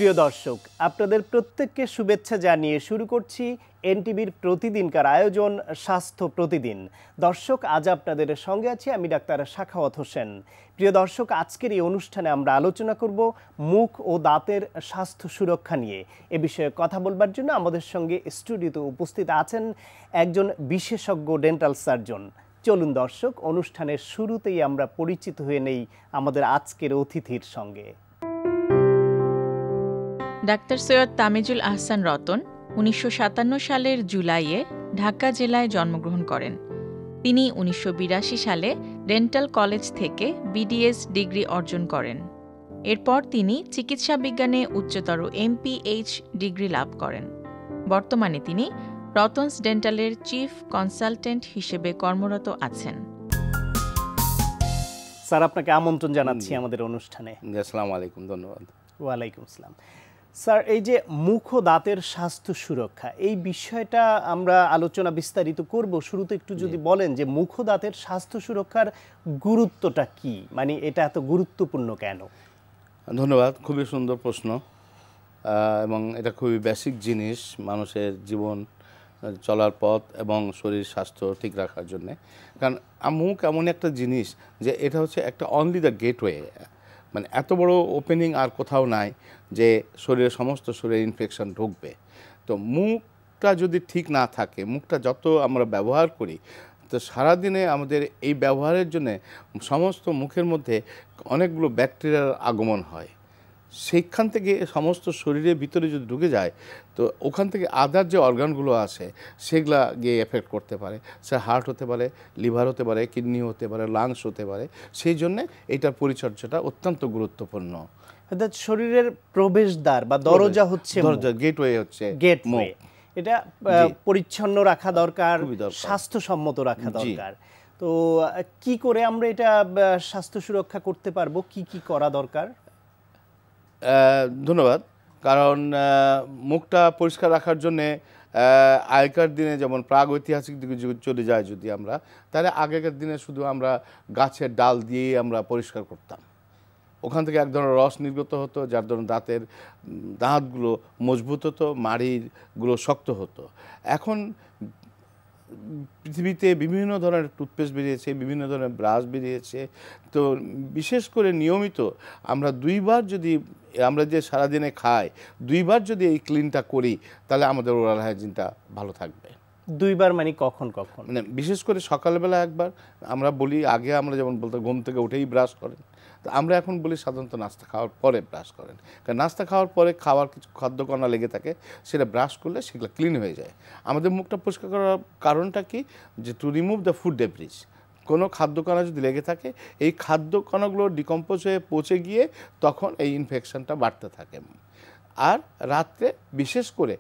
প্রিয় দর্শক, আপনাদের প্রত্যেককে শুভেচ্ছা জানিয়ে শুরু করছি এনটিভির প্রতিদিনকার আয়োজন স্বাস্থ্য প্রতিদিন। দর্শক, আজ আপনাদের সঙ্গে আছি আমি ডাক্তার সাখাওয়াত হোসেন। প্রিয় দর্শক, আজকের এই অনুষ্ঠানে আমরা আলোচনা করব মুখ ও দাঁতের স্বাস্থ্য সুরক্ষা নিয়ে। এ বিষয়ে কথা বলবার জন্য আমাদের সঙ্গে স্টুডিওতে উপস্থিত আছেন একজন বিশেষজ্ঞ ডেন্টাল সার্জন। চলুন দর্শক, অনুষ্ঠানের শুরুতেই আমরা পরিচিত হয়ে নেই আমাদের আজকের অতিথির সঙ্গে। ডাক্তার সৈয়দ তামিজুল আহসান রতন 1957 সালের জুলাইয়ে ঢাকা জেলায় জন্মগ্রহণ করেন। তিনি 1982 সালে ডেন্টাল কলেজ থেকে বিডিএস ডিগ্রি অর্জন করেন। এরপর তিনি চিকিৎসা বিজ্ঞানে উচ্চতর এমপিএইচ ডিগ্রি লাভ করেন। বর্তমানে তিনি রতনস ডেন্টালের চিফ কনসালটেন্ট হিসেবে কর্মরত আছেন। স্যার, আপনাকে আমন্ত্রণ জানাচ্ছি আমাদের অনুষ্ঠানে। আসসালামু আলাইকুম। ধন্যবাদ। ওয়ালাইকুম আসসালাম। স্যার, এই যে মুখ ও দাঁতের স্বাস্থ্য সুরক্ষা, এই বিষয়টা আমরা আলোচনা বিস্তারিত করব। শুরুতে একটু যদি বলেন যে মুখ ও দাঁতের স্বাস্থ্য সুরক্ষার গুরুত্বটা কি, মানে এটা এত গুরুত্বপূর্ণ কেন? ধন্যবাদ, খুবই সুন্দর প্রশ্ন এবং এটা খুবই বেসিক জিনিস মানুষের জীবন চলার পথ এবং শরীর স্বাস্থ্য ঠিক রাখার জন্যে। কারণ মুখ এমন একটা জিনিস যে এটা হচ্ছে একটা অনলি দ্য গেটওয়ে, মানে এত বড় ওপেনিং আর কোথাও নাই যে শরীরের সমস্ত শরীরে ইনফেকশন ঢুকবে। তো মুখটা যদি ঠিক না থাকে, মুখটা যত আমরা ব্যবহার করি, তো সারাদিনে আমাদের এই ব্যবহারের জন্যে সমস্ত মুখের মধ্যে অনেকগুলো ব্যাকটেরিয়ার আগমন হয়। সেইখান থেকে সমস্ত শরীরের ভিতরে যদি ঢুকে যায়, তো ওখান থেকে আদার যে অর্গানগুলো আছে সেগুলা গিয়ে এফেক্ট করতে পারে। সে হার্ট হতে পারে, লিভার হতে পারে, কিডনি হতে পারে, লাংস হতে পারে। সেই জন্যে এইটার পরিচর্যাটা অত্যন্ত গুরুত্বপূর্ণ। অর্থাৎ শরীরের প্রবেশদ্বার বা দরজা হচ্ছে, গেটওয়ে হচ্ছে গেটওয়ে। এটা পরিচ্ছন্ন রাখা দরকার, স্বাস্থ্যসম্মত রাখা দরকার। তো কি করে আমরা এটা স্বাস্থ্য সুরক্ষা করতে পারবো, কি কি করা দরকার? ধন্যবাদ। কারণ মুখটা পরিষ্কার রাখার জন্যে আগেকার দিনে যেমন প্রাগ ঐতিহাসিক দিকে চলে যায় যদি আমরা, তাহলে আগেকার দিনে শুধু আমরা গাছের ডাল দিয়েই আমরা পরিষ্কার করতাম। ওখান থেকে এক ধরনের রস নির্গত হতো, যার ধরুন দাঁতগুলো মজবুত হতো, মাড়িগুলো শক্ত হতো। এখন পৃথিবীতে বিভিন্ন ধরনের টুথপেস্ট বেরিয়েছে, বিভিন্ন ধরনের ব্রাশ বেরিয়েছে। তো বিশেষ করে নিয়মিত আমরা আমরা যে সারাদিনে খাই, দুইবার যদি এই ক্লিনটা করি, তাহলে আমাদের ওরাল হাইজিনটা ভালো থাকবে। দুইবার মানে কখন কখন? মানে বিশেষ করে সকালবেলা একবার। আমরা বলি, আগে আমরা যেমন বলতাম ঘুম থেকে উঠেই ব্রাশ করেন, তো আমরা এখন বলি সাধারণত নাস্তা খাওয়ার পরে ব্রাশ করেন। কারণ নাস্তা খাওয়ার পরে খাওয়ার কিছু খাদ্যকণা লেগে থাকে, সেটা ব্রাশ করলে সেগুলো ক্লিন হয়ে যায়। আমাদের মুখটা পরিষ্কার করার কারণটা কি, যে to remove the food debris. কোনো খাদ্যকণা যদি লেগে থাকে, এই খাদ্যকণাগুলো ডিকম্পোজ হয়ে পচে গিয়ে তখন এই ইনফেকশনটা বাড়তে থাকে। আর রাত্রে বিশেষ করে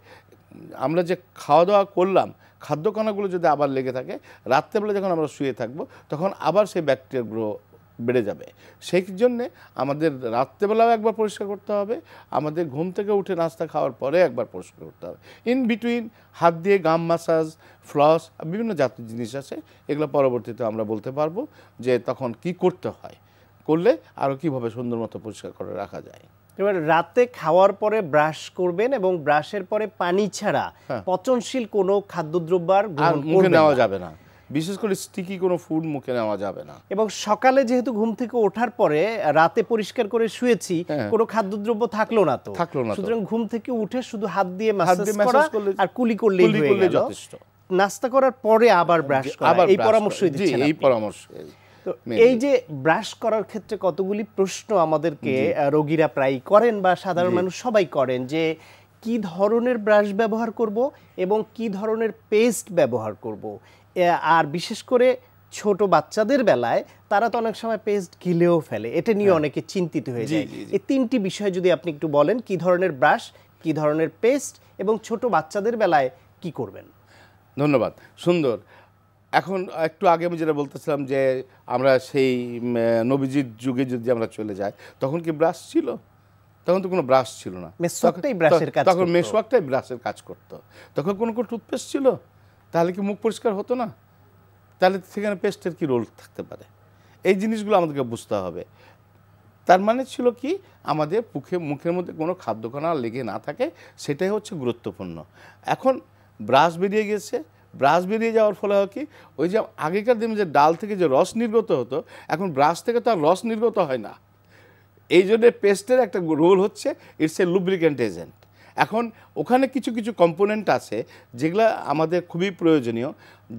আমরা যে খাওয়া দাওয়া করলাম, খাদ্যকণাগুলো যদি আবার লেগে থাকে, রাত্রেবেলা যখন আমরা শুয়ে থাকবো, তখন আবার সেই ব্যাকটেরিয়াগুলো বেড়ে যাবে। সেই জন্যে আমাদের রাত্রেবেলাও একবার পরিষ্কার করতে হবে, আমাদের ঘুম থেকে উঠে নাস্তা খাওয়ার পরে একবার পরিষ্কার করতে হবে। ইন বিটুইন হাত দিয়ে গাম মাসাজ, ফ্লস, বিভিন্ন জাতীয় জিনিস আছে, এগুলো পরবর্তীতে আমরা বলতে পারবো যে তখন কি করতে হয়, করলে আরও কীভাবে সুন্দর মতো পরিষ্কার করে রাখা যায়। এবার রাতে খাওয়ার পরে ব্রাশ করবেন এবং ব্রাশের পরে পানি ছাড়া পচনশীল কোনো খাদ্যদ্রব্য মুখে নেওয়া যাবে না। বিশেষ করে স্টিকি কোনো ফুড মুখে নেওয়া যাবে না। এবং সকালে যেহেতু ঘুম থেকে ওঠার পরে রাতে পরিষ্কার করে শুয়েছি, কোনো খাদ্যদ্রব্য থাকলো না, সুতরাং ঘুম থেকে উঠে শুধু হাত দিয়ে ম্যাসাজ করা আর কুলি করলেই যথেষ্ট। নাস্তা করার পরে আবার ব্রাশ করা, এই পরামর্শই দিচ্ছেন? এই পরামর্শ। তো এই যে ব্রাশ করার ক্ষেত্রে কতগুলি প্রশ্ন আমাদেরকে রোগীরা প্রায় করেন বা সাধারণ মানুষ সবাই করেন, যে কি ধরনের ব্রাশ ব্যবহার করব এবং কি ধরনের পেস্ট ব্যবহার করব। আর বিশেষ করে ছোট বাচ্চাদের বেলায় তারা তো অনেক সময় পেস্ট গিলেও ফেলে, এটা নিয়ে অনেকে চিন্তিত হয়ে যায়। এই তিনটি বিষয় যদি আপনি একটু বলেন, কি ধরনের ব্রাশ, কি ধরনের পেস্ট এবং ছোট বাচ্চাদের বেলায় কি করবেন? ধন্যবাদ, সুন্দর। এখন একটু আগে আমি যেটা বলতেছিলাম যে আমরা সেই নবীজির যুগে যদি আমরা চলে যাই, তখন কি ব্রাশ ছিল? তখন তো কোনো ব্রাশ ছিল না, তখন মেসওয়াকটাই ব্রাশের কাজ করতো। তখন কোনো টুথপেস্ট ছিল? তাহলে কি মুখ পরিষ্কার হতো না? তাহলে সেখানে পেস্টের কি রোল থাকতে পারে? এই জিনিসগুলো আমাদেরকে বুঝতে হবে। তার মানে ছিল কি আমাদের মুখের মধ্যে কোনো খাদ্যকণা লেগে না থাকে, সেটাই হচ্ছে গুরুত্বপূর্ণ। এখন ব্রাশ বেরিয়ে গেছে, ব্রাশ বেরিয়ে যাওয়ার ফলে হয় কি, ওই যে আগেকার দিনে যে ডাল থেকে যে রস নির্গত হতো, এখন ব্রাশ থেকে তো আর রস নির্গত হয় না। এই জন্য পেস্টের একটা রোল হচ্ছে ইটস এ লুব্রিকেন্ট এজেন্ট। এখন ওখানে কিছু কিছু কম্পোনেন্ট আছে যেগুলা আমাদের খুবই প্রয়োজনীয়,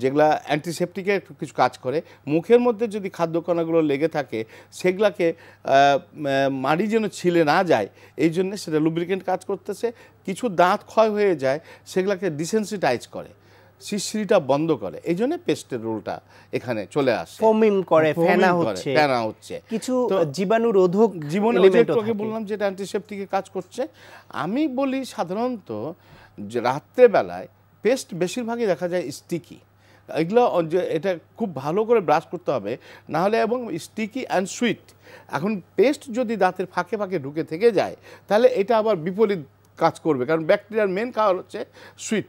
যেগুলা অ্যান্টিসেপটিকের কিছু কাজ করে। মুখের মধ্যে যদি খাদ্যকণাগুলো লেগে থাকে সেগুলাকে মাড়ি যেন ছিলে না যায়, এই জন্য সেটা লুব্রিকেন্ট কাজ করতেছে। কিছু দাঁত ক্ষয় হয়ে যায়, সেগুলাকে ডিসেন্সিটাইজ করে, শিরশিরিটা বন্ধ করে। এই জন্য পেস্টের রোলটা এখানে চলে আসে। ফোমিং করে, ফেনা হচ্ছে, কিছু জীবাণুরোধক তোকে বললাম যেটা অ্যান্টিসেপটিকে কাজ করছে। আমি বলি সাধারণত যে রাত্রেবেলায় পেস্ট বেশিরভাগই দেখা যায় স্টিকি, এগুলো এটা খুব ভালো করে ব্রাশ করতে হবে, নাহলে এবং স্টিকি অ্যান্ড সুইট। এখন পেস্ট যদি দাঁতের ফাঁকে ফাঁকে ঢুকে থেকে যায় তাহলে এটা আবার বিপরীত কাজ করবে, কারণ ব্যাকটেরিয়ার মেন খাবার হচ্ছে সুইট।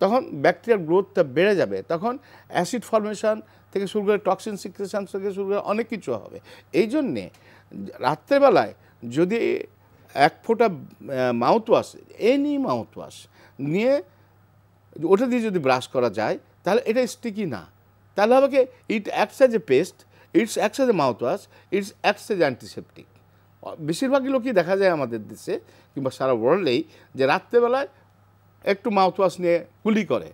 তখন ব্যাকটেরিয়ার গ্রোথটা বেড়ে যাবে, তখন অ্যাসিড ফর্মেশন থেকে শুরু করে টক্সিন সিক্রেশন থেকে শুরু করে অনেক কিছু হবে। এই জন্যে রাত্রেবেলায় যদি এক ফোঁটা মাউথওয়াশ, এনি মাউথওয়াশ নিয়ে ওটা দিয়ে যদি ব্রাশ করা যায় তাহলে এটা স্টিকি না। তাহলে হবে কি, it acts as a paste, it's acts as a mouthwash, it's acts as antiseptic. বেশিরভাগই লোকই দেখা যায় আমাদের দেশে কিংবা সারা ওয়ার্ল্ডেই যে রাত্রেবেলায় একটু মাউথওয়াশ নিয়ে কুলি করে।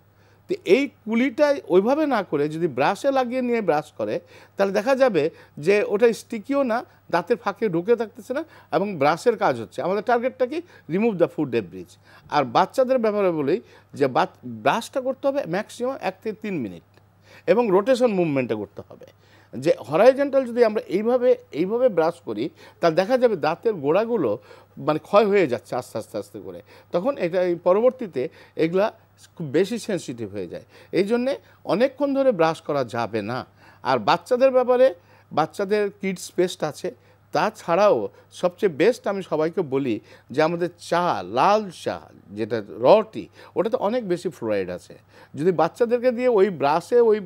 তো এই কুলিটাই ওইভাবে না করে যদি ব্রাশে লাগিয়ে নিয়ে ব্রাশ করে তাহলে দেখা যাবে যে ওটা স্টিকিও না, দাঁতের ফাঁকে ঢুকে থাকতেছে না, এবং ব্রাশের কাজ হচ্ছে। আমাদের টার্গেটটা কি, রিমুভ দ্য ফুড ডেব্রিজ। আর বাচ্চাদের ব্যাপারে বলি যে ব্রাশটা করতে হবে ম্যাক্সিমাম 1 থেকে 3 মিনিট, এবং রোটেশন মুভমেন্টটা করতে হবে। যে হরাইজন্টাল যদি আমরা এইভাবে ব্রাশ করি তাহলে দেখা যাবে দাঁতের গোড়াগুলো মানে ক্ষয় হয়ে যাচ্ছে আস্তে আস্তে আস্তে করে, তখন এটা পরবর্তীতে এগুলা খুব বেশি সেন্সিটিভ হয়ে যায়। এই জন্যে অনেকক্ষণ ধরে ব্রাশ করা যাবে না। আর বাচ্চাদের ব্যাপারে, বাচ্চাদের কিডস পেস্ট আছে, তাছাড়াও সবচেয়ে বেস্ট আমি সবাইকে বলি যে আমাদের চা, লাল চা যেটা র টি, ওটাতে অনেক বেশি ফ্লোরাইড আছে। যদি বাচ্চাদেরকে দিয়ে ওই ব্রাশে ওই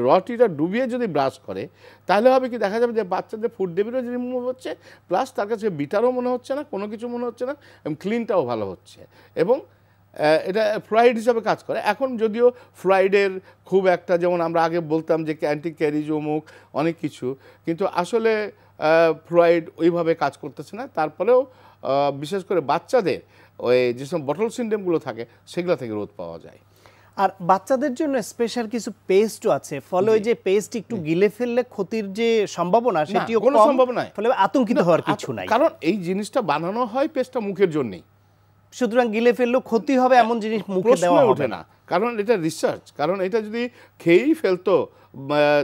রটিটা ডুবিয়ে যদি ব্রাশ করে তাহলে হবে কি, দেখা যাবে যে বাচ্চাদের ফুড ডেবিটও রিমুভ হচ্ছে, প্লাস তার কাছে বিটারও মনে হচ্ছে না, কোনো কিছু মনে হচ্ছে না, এবং ক্লিনটাও ভালো হচ্ছে, এবং এটা ফ্লুইড হিসাবে কাজ করে। এখন যদিও ফ্লুইডের খুব একটা, যেমন আমরা আগে বলতাম যে অ্যান্টি ক্যারিজ অমুক অনেক কিছু, কিন্তু আসলে ফ্লুইড ওইভাবে কাজ করতেছে না। তারপরেও বিশেষ করে বাচ্চাদের ওই যেসব বটল সিন্ড্রোমগুলো থাকে সেগুলো থেকে রোধ পাওয়া যায়। আর বাচ্চাদের জন্য স্পেশাল কিছু পেস্টও আছে, ফলে ওই যে পেস্ট একটু গিলে ফেললে ক্ষতির যে সম্ভাবনা সেটিও কোনো সম্ভাবনা নাই, ফলে আতঙ্কিত হওয়ার কিছু নাই, কারণ এই জিনিসটা বানানো হয় পেস্টটা মুখের জন্যই। সুতরাং গিলে ফেললেও ক্ষতি হবে এমন জিনিস মুখে দেওয়া হবে না, কারণ এটা রিসার্চ। কারণ এটা যদি খেয়েই ফেলতো,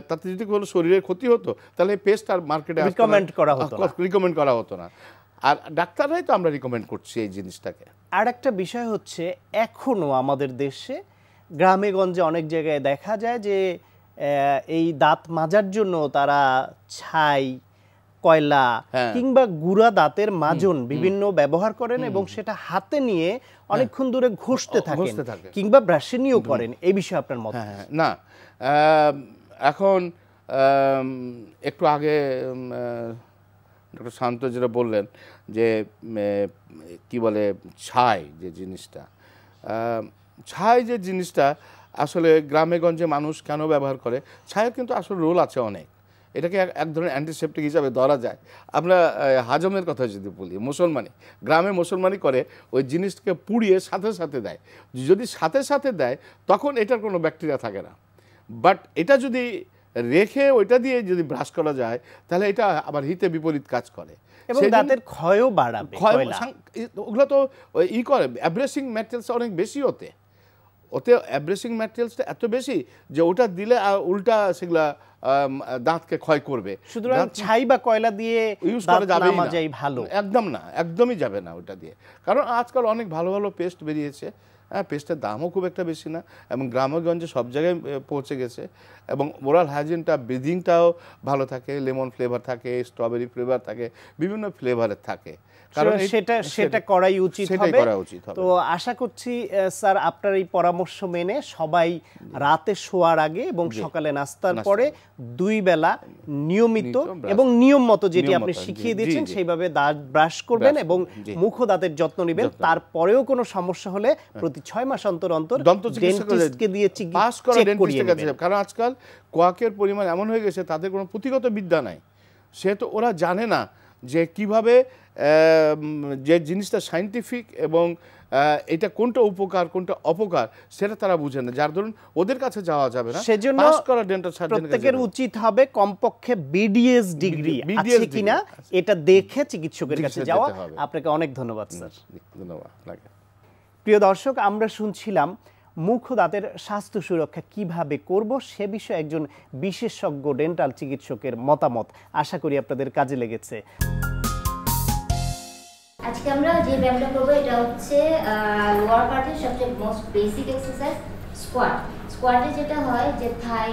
তাতে যদি কোনো শরীরের ক্ষতি হতো তাহলে পেস্ট আর মার্কেটে রিকমেন্ড করা হতো না। আর ডাক্তাররাই তো আমরা রিকমেন্ড করছি এই জিনিসটাকে। আর একটা বিষয় হচ্ছে, এখনো আমাদের দেশে গ্রামে গঞ্জে অনেক জায়গায় দেখা যায় যে এই দাঁত মাজার জন্য তারা ছাই, কয়লা কিংবা গুঁড়া দাঁতের মাজন বিভিন্ন ব্যবহার করেন, এবং সেটা হাতে নিয়ে অনেকক্ষণ দূরে ঘষতে থাকেন কিংবা ব্রাশে নিয়েও করেন। এই বিষয়ে আপনার মত? না, এখন একটু আগে ডক্টর শান্ত যেটা বললেন যে কি বলে ছাই যে জিনিসটা, ছাই যে জিনিসটা আসলে গ্রামে গঞ্জে মানুষ কেন ব্যবহার করে, ছাইয়ের কিন্তু আসলে রোল আছে অনেক। এটাকে এক ধরনের অ্যান্টিসেপটিক হিসাবে ধরা যায়। আমরা হাজমের কথা যদি বলি, গ্রামে মুসলমানি করে ওই জিনিসটাকে পুড়িয়ে সাথে সাথে দেয়। যদি সাথে সাথে দেয় তখন এটার কোনো ব্যাকটেরিয়া থাকে না, বাট এটা যদি রেখে ওইটা দিয়ে যদি ব্রাশ করা যায় তাহলে এটা আবার হিতে বিপরীত কাজ করে, এবং দাঁতের ক্ষয়ও বাড়াবে। ওগুলো তো করে অ্যাব্রেসিং ম্যাটেরিয়ালস অনেক বেশি ওতে অ্যাব্রেসিং ম্যাটেরিয়ালসটা এত বেশি যে ওটা দিলে উল্টা সেগুলা দাঁতকে ক্ষয় করবে। সুতরাং ছাই বা কয়লা দিয়ে ইউজ করা যাবে না, ভালো একদমই যাবে না ওটা দিয়ে। কারণ আজকাল অনেক ভালো ভালো পেস্ট বেরিয়েছে, হ্যাঁ, পেস্টের দামও খুব একটা বেশি না এবং গ্রামেগঞ্জে সব জায়গায় পৌঁছে গেছে এবং ওরাল হাইজিনটা ব্রিদিংটাও ভালো থাকে, লেমন ফ্লেভার থাকে, স্ট্রবেরি ফ্লেভার থাকে, বিভিন্ন ফ্লেভারের থাকে, কারণ সেটা করাই উচিত হবে। করা উচিত হবে। তো আশা করছি স্যার আপনার এই পরামর্শ মেনে সবাই রাতে শোয়ার আগে এবং সকালে নাস্তার পরে 2 বেলা নিয়মিত এবং নিয়ম মতো যেটি আপনি শিখিয়ে দিয়েছেন সেইভাবে দাঁত ব্রাশ করবেন এবং মুখ ও দাঁতের যত্ন নেবেন। তারপরেও কোনো সমস্যা হলে প্রতি 6 মাস অন্তর অন্তর ডেন্টিস্টকে দিয়ে চেক করিয়ে নেবেন। কারণ আজকাল কোয়াকের পরিমাণ এমন হয়ে গেছে তাদের কোনো পুঁথিগত বিদ্যা নাই, সেহেতু ওরা জানে না যে কিভাবে যে জিনিসটা সায়েন্টিফিক এবং এটা কোনটা উপকার কোনটা অপকার সেটা তারা বুঝে না, যার ধরুন ওদের কাছে যাওয়া যাবে না। সেজন্য প্রত্যেকের উচিত হবে কমপক্ষে বিডিএস ডিগ্রি আছে কিনা এটা দেখে চিকিৎসকের কাছে যাওয়া। আপনাকে অনেক ধন্যবাদ স্যার। ধন্যবাদ। প্রিয় দর্শক, আমরা শুনছিলাম মুখ ও দাঁতের স্বাস্থ্য সুরক্ষা কিভাবে করব সে বিষয়ে একজন বিশেষজ্ঞ ডেন্টাল চিকিৎসকের মতামত। আশা করি আপনাদের কাজে লেগেছে। আজকে আমরা যে ব্যায়ামটা করবো এটা হচ্ছে লোয়ার পার্টের সবচেয়ে মোস্ট বেসিক এক্সারসাইজ স্কোয়াট। স্কোয়াটে যেটা হয় যে থাই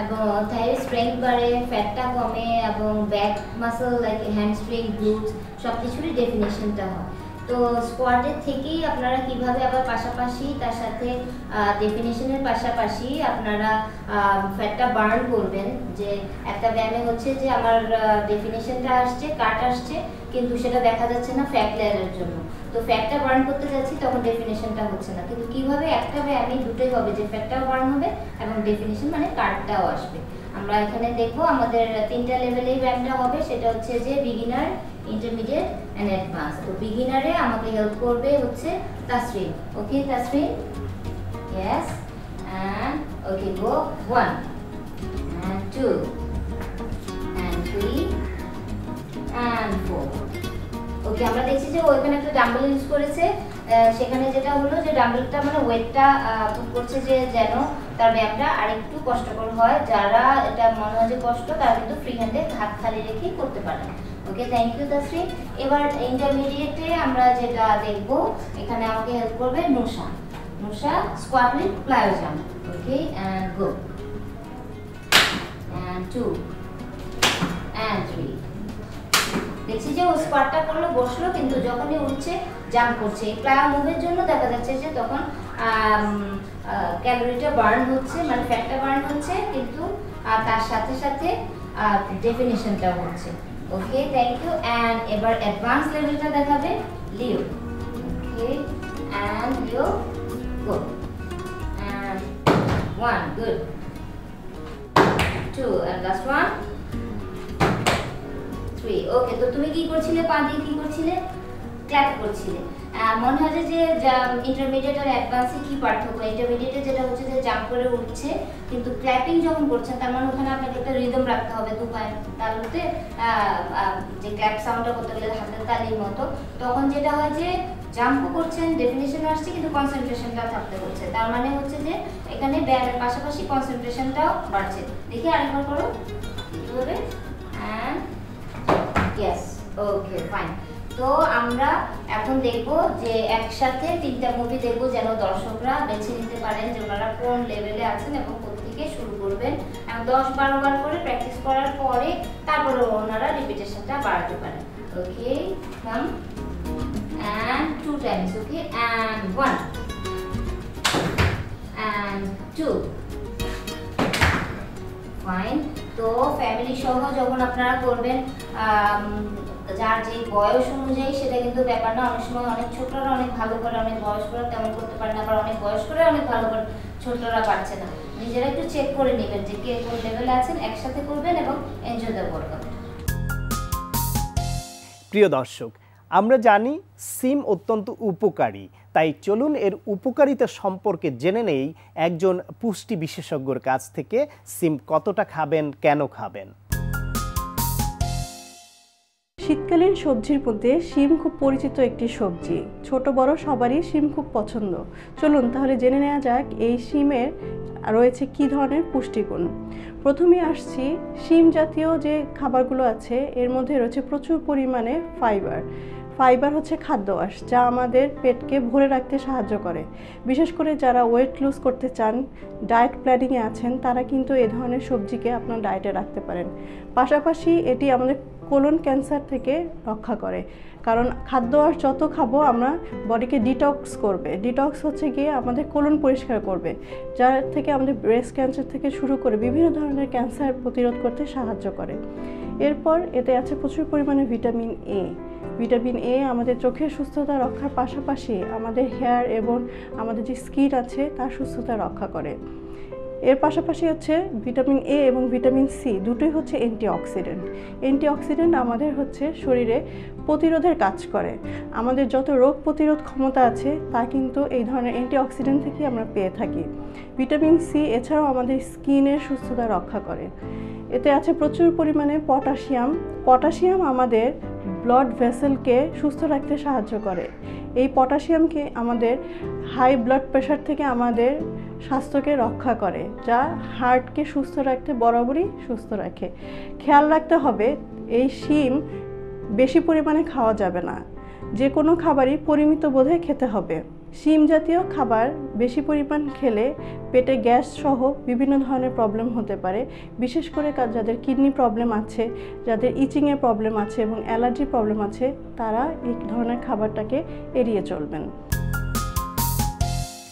এবং থাইয়ের স্ট্রেংথ বাড়ে, ফ্যাটটা কমে এবং back muscle like hamstring, glutes সব কিছুরই ডেফিনেশনটা হয়। তো স্কোয়াটের থেকেই আপনারা কিভাবে আবার পাশাপাশি তার সাথে ডেফিনেশনের পাশাপাশি আপনারা ফ্যাটটা বার্ন করবেন। যে একটা ব্যায়ামে হচ্ছে যে আমার ডেফিনেশনটা আসছে, কাট আসছে, কিন্তু সেটা দেখা যাচ্ছে না ফ্যাট লেয়ারের জন্য। তো ফ্যাটটা বার্ন করতে যাচ্ছি তখন ডেফিনেশনটা হচ্ছে না, কিন্তু কিভাবে একটা ব্যায়ামে দুটোই হবে, যে ফ্যাটটাও বার্ন হবে এবং ডেফিনেশন মানে কাটটাও আসবে। আমরা এখানে দেখবো আমাদের 3টা লেভেলেই ব্যায়ামটা হবে, সেটা হচ্ছে যে বিগিনার, ইন্টারমিডিয়েট এন্ড অ্যাডভান্স। তো বিগিনারে আমাকে হেল্প করবে হচ্ছে Tasrin. Okay Tasrin, yes, and okay go 1 and 2 and 3 and 4। Okay, আমরা দেখছি যে ওইখানে একটা ডাম্বেল ইউজ করেছে, সেখানে যেটা হলো যে ডাম্বেলটা মানে ওয়েটটা পুট করছে যে যেন তার ব্যায়ামটা আরেকটু কষ্টকর হয়। যারা এটা মনে হয় যে কষ্ট তারা কিন্তু ফ্রি হ্যান্ডে হাত খালি রেখেই করতে পারে। Okay, thank you Tasrin. এবার ইন্টারমিডিয়েটে আমরা যেটা দেখবো, এখানে আমাকে হেল্প করবে Nusha. Nusha squat with plyo jump. Okay, and go, and 2 and 3। দেখছি যে ও স্কোয়াটটা করলো, বসলো, কিন্তু যখনই উঠছে জাম্প করছে। এই প্লায়ো মুভের জন্য দেখা যাচ্ছে যে তখন ক্যালোরিটা বার্ন হচ্ছে, মানে ফ্যাটটা বার্ন হচ্ছে, কিন্তু তার সাথে সাথে ডেফিনিশনটাও হচ্ছে। Okay, thank you. এন্ড এবার অ্যাডভান্স লেভেলটা দেখাবে Leo. Okay, and Leo go, and 1 good, 2 and last one, 3। Okay, তো তুমি কি করছিলে? পা দিয়ে কি করছিলে? ক্ল্যাপ করছিলে। মনে হয় যে ইন্টারমিডিয়েট আর অ্যাডভান্সে কি পার্থক্য? ইন্টারমিডিয়েটে যেটা হচ্ছে যে জাম্প করে উঠছে, কিন্তু ক্ল্যাপিং যখন করছেন তার মানে ওখানে আপনাকে একটা রিদম রাখতে হবে, দু পায়ে তালুতে যে ক্ল্যাপ সাউন্ডটা করতে গেলে হাতের তালির মতো। তখন যেটা হয় যে জাম্পও করছেন, ডেফিনিশন আসছে, কিন্তু কনসেন্ট্রেশনটাও থাকতে হচ্ছে। তার মানে হচ্ছে যে এখানে ব্যায়ামের পাশাপাশি কনসেন্ট্রেশনটাও বাড়ছে। দেখি আরেকবার করো কিভাবে। And yes, okay, fine. তো আমরা এখন দেখবো যে একসাথে 3টা মুভি দেখবো, যেন দর্শকরা বেছে নিতে পারেন যে ওনারা কোন লেভেলে আছেন এবং কোথা থেকে শুরু করবেন। 10-12 বার করে প্র্যাকটিস করার পরে তারপরে ওনারা রিপিটেশনটা বাড়াতে পারেন। ওকে, কাম and 2 times. Okay, and 1 and 2। Fine. তো ফ্যামিলি সহ যখন আপনারা করবেন, যার যে বয়স অনুযায়ী সেটা কিন্তু ব্যাপার না। অনেক সময় অনেক ছোটরা অনেক ভালো করে, অনেক বয়স্করা তেমন করতে পারে না, আবার অনেক বয়স্করা অনেক ভালো করে, ছোটরা পারছে না। নিজেরা একটু চেক করে নেবেন যে কে কোন লেভেলে আছেন, একসাথে করবেন এবং এনজয় দ্য ওয়ার্কআউট। প্রিয় দর্শক, আমরা জানি সিম অত্যন্ত উপকারী, তাই চলুন এর উপকারিতা সম্পর্কে জেনে নেই একজন পুষ্টি বিশেষজ্ঞর কাছ থেকে। সিম কতটা খাবেন, কেন খাবেন? শীতকালীন সবজির মধ্যে শিম খুব পরিচিত একটি সবজি। ছোট বড় সবারই শিম খুব পছন্দ। চলুন তাহলে জেনে নেওয়া যাক এই শিমের রয়েছে কী ধরনের পুষ্টিগুণ। প্রথমে আসছি, শিম জাতীয় যে খাবারগুলো আছে এর মধ্যে রয়েছে প্রচুর পরিমাণে ফাইবার। ফাইবার হচ্ছে খাদ্য আঁশ, যা আমাদের পেটকে ভরে রাখতে সাহায্য করে। বিশেষ করে যারা ওয়েট লুজ করতে চান, ডায়েট প্ল্যানিংয়ে আছেন, তারা কিন্তু এই ধরনের সবজিকে আপনার ডায়েটে রাখতে পারেন। পাশাপাশি এটি আমাদের কোলন ক্যান্সার থেকে রক্ষা করে, কারণ খাদ্য আঁশ যত খাবো আমরা বডিকে ডিটক্স করবে। ডিটক্স হচ্ছে গিয়ে আমাদের কোলন পরিষ্কার করবে, যার থেকে আমাদের ব্রেস্ট ক্যান্সার থেকে শুরু করে বিভিন্ন ধরনের ক্যান্সার প্রতিরোধ করতে সাহায্য করে। এরপর এতে আছে প্রচুর পরিমাণে ভিটামিন এ। ভিটামিন এ আমাদের চোখের সুস্থতা রক্ষার পাশাপাশি আমাদের হেয়ার এবং আমাদের যে স্কিন আছে তার সুস্থতা রক্ষা করে। এর পাশাপাশি হচ্ছে ভিটামিন এ এবং ভিটামিন সি দুটোই হচ্ছে অ্যান্টিঅক্সিডেন্ট। অ্যান্টিঅক্সিডেন্ট আমাদের হচ্ছে শরীরে প্রতিরোধের কাজ করে। আমাদের যত রোগ প্রতিরোধ ক্ষমতা আছে তা কিন্তু এই ধরনের অ্যান্টিঅক্সিডেন্ট থেকে আমরা পেয়ে থাকি। ভিটামিন সি এছাড়াও আমাদের স্কিনের সুস্থতা রক্ষা করে। এতে আছে প্রচুর পরিমাণে পটাশিয়াম। পটাশিয়াম আমাদের ব্লাড ভেসেলকে সুস্থ রাখতে সাহায্য করে। এই পটাশিয়ামকে আমাদের হাই ব্লাড প্রেশার থেকে আমাদের স্বাস্থ্যকে রক্ষা করে, যা হার্টকে সুস্থ রাখতে বরাবরই সুস্থ রাখে। খেয়াল রাখতে হবে এই শিম বেশি পরিমাণে খাওয়া যাবে না, যে কোনো খাবারই পরিমিত বোধে খেতে হবে। শিম জাতীয় খাবার বেশি পরিমাণ খেলে পেটে গ্যাস সহ বিভিন্ন ধরনের প্রবলেম হতে পারে। বিশেষ করে যাদের কিডনি প্রবলেম আছে, যাদের ইচিংয়ের প্রবলেম আছে এবং অ্যালার্জি প্রবলেম আছে, তারা এই ধরনের খাবারটাকে এড়িয়ে চলবেন।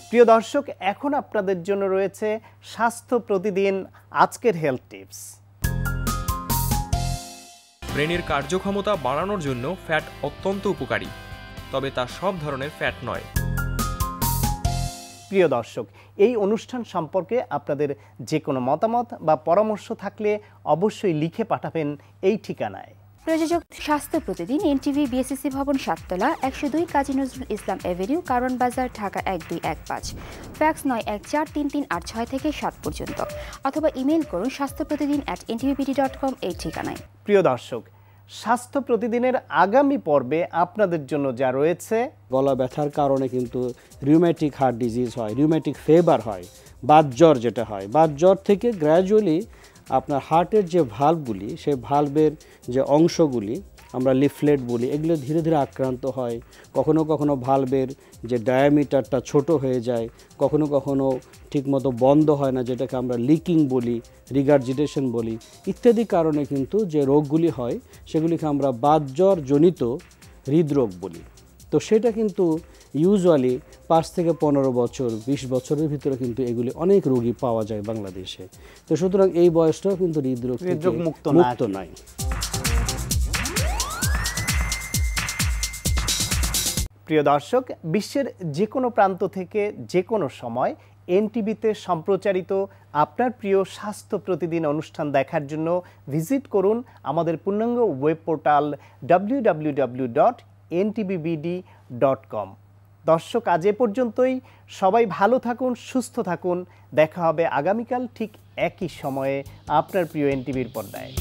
প্রিয় দর্শক, এখন আপনাদের জন্য রয়েছে স্বাস্থ্য প্রতিদিন আজকের হেলথ টিপস। ব্রেনের কার্যক্ষমতা বাড়ানোর জন্য ফ্যাট অত্যন্ত উপকারী, তবে তা সব ধরনের ফ্যাট নয়। প্রিয় দর্শক, এই অনুষ্ঠান সম্পর্কে আপনাদের যে কোনো মতামত বা পরামর্শ থাকলে অবশ্যই লিখে পাঠাবেন এই ঠিকানায়। প্রযোজক স্বাস্থ্য প্রতিদিন, এনটিভি, বিএসসি ভবন, 7 তলা, 102 কাজী নজরুল ইসলাম এভিনিউ, কারওয়ান বাজার, ঢাকা 1215। ফ্যাক্স 914338 থেকে 7 পর্যন্ত, অথবা ইমেল করুন স্বাস্থ্যপ্রতিদিন@ntvbd.com এই ঠিকানায়। প্রিয় দর্শক, স্বাস্থ্য প্রতিদিনের আগামী পর্বে আপনাদের জন্য যা রয়েছে, গলা ব্যথার কারণে কিন্তু রিউম্যাটিক হার্ট ডিজিজ হয়, রিউম্যাটিক ফেভার হয়, বাতজ্বর যেটা হয়, বাতজ্বর থেকে গ্র্যাজুয়ালি আপনার হার্টের যে ভালভগুলি, সেই ভালভের যে অংশগুলি আমরা লিফলেট বলি, এগুলো ধীরে ধীরে আক্রান্ত হয়। কখনো কখনো ভালভের যে ডায়ামিটারটা ছোট হয়ে যায়, কখনো কখনো ঠিকমতো বন্ধ হয় না, যেটাকে আমরা লিকিং বলি, রিগার্জিটেশন বলি, ইত্যাদি কারণে কিন্তু যে রোগগুলি হয় সেগুলিকে আমরা বাতজ্বর জনিত হৃদরোগ বলি। তো সেটা কিন্তু ইউজুয়ালি 5 থেকে 15 বছর, 20 বছরের ভিতরে কিন্তু এগুলি অনেক রোগী পাওয়া যায় বাংলাদেশে। তো সুতরাং এই বয়সটাও কিন্তু হৃদরোগ মুক্ত নয়। প্রিয় দর্শক, বিশ্বের যে কোনো প্রান্ত থেকে যে কোনো সময় এনটিভিতে সম্প্রচারিত আপনার প্রিয় স্বাস্থ্য প্রতিদিন অনুষ্ঠান দেখার জন্য ভিজিট করুন আমাদের পূর্ণাঙ্গ ওয়েব পোর্টাল www.ntvbd.com। দর্শক, আজ এ পর্যন্তই। সবাই ভালো থাকুন, সুস্থ থাকুন। দেখা হবে আগামীকাল ঠিক একই সময়ে আপনার প্রিয় এনটিভির পর্দায়।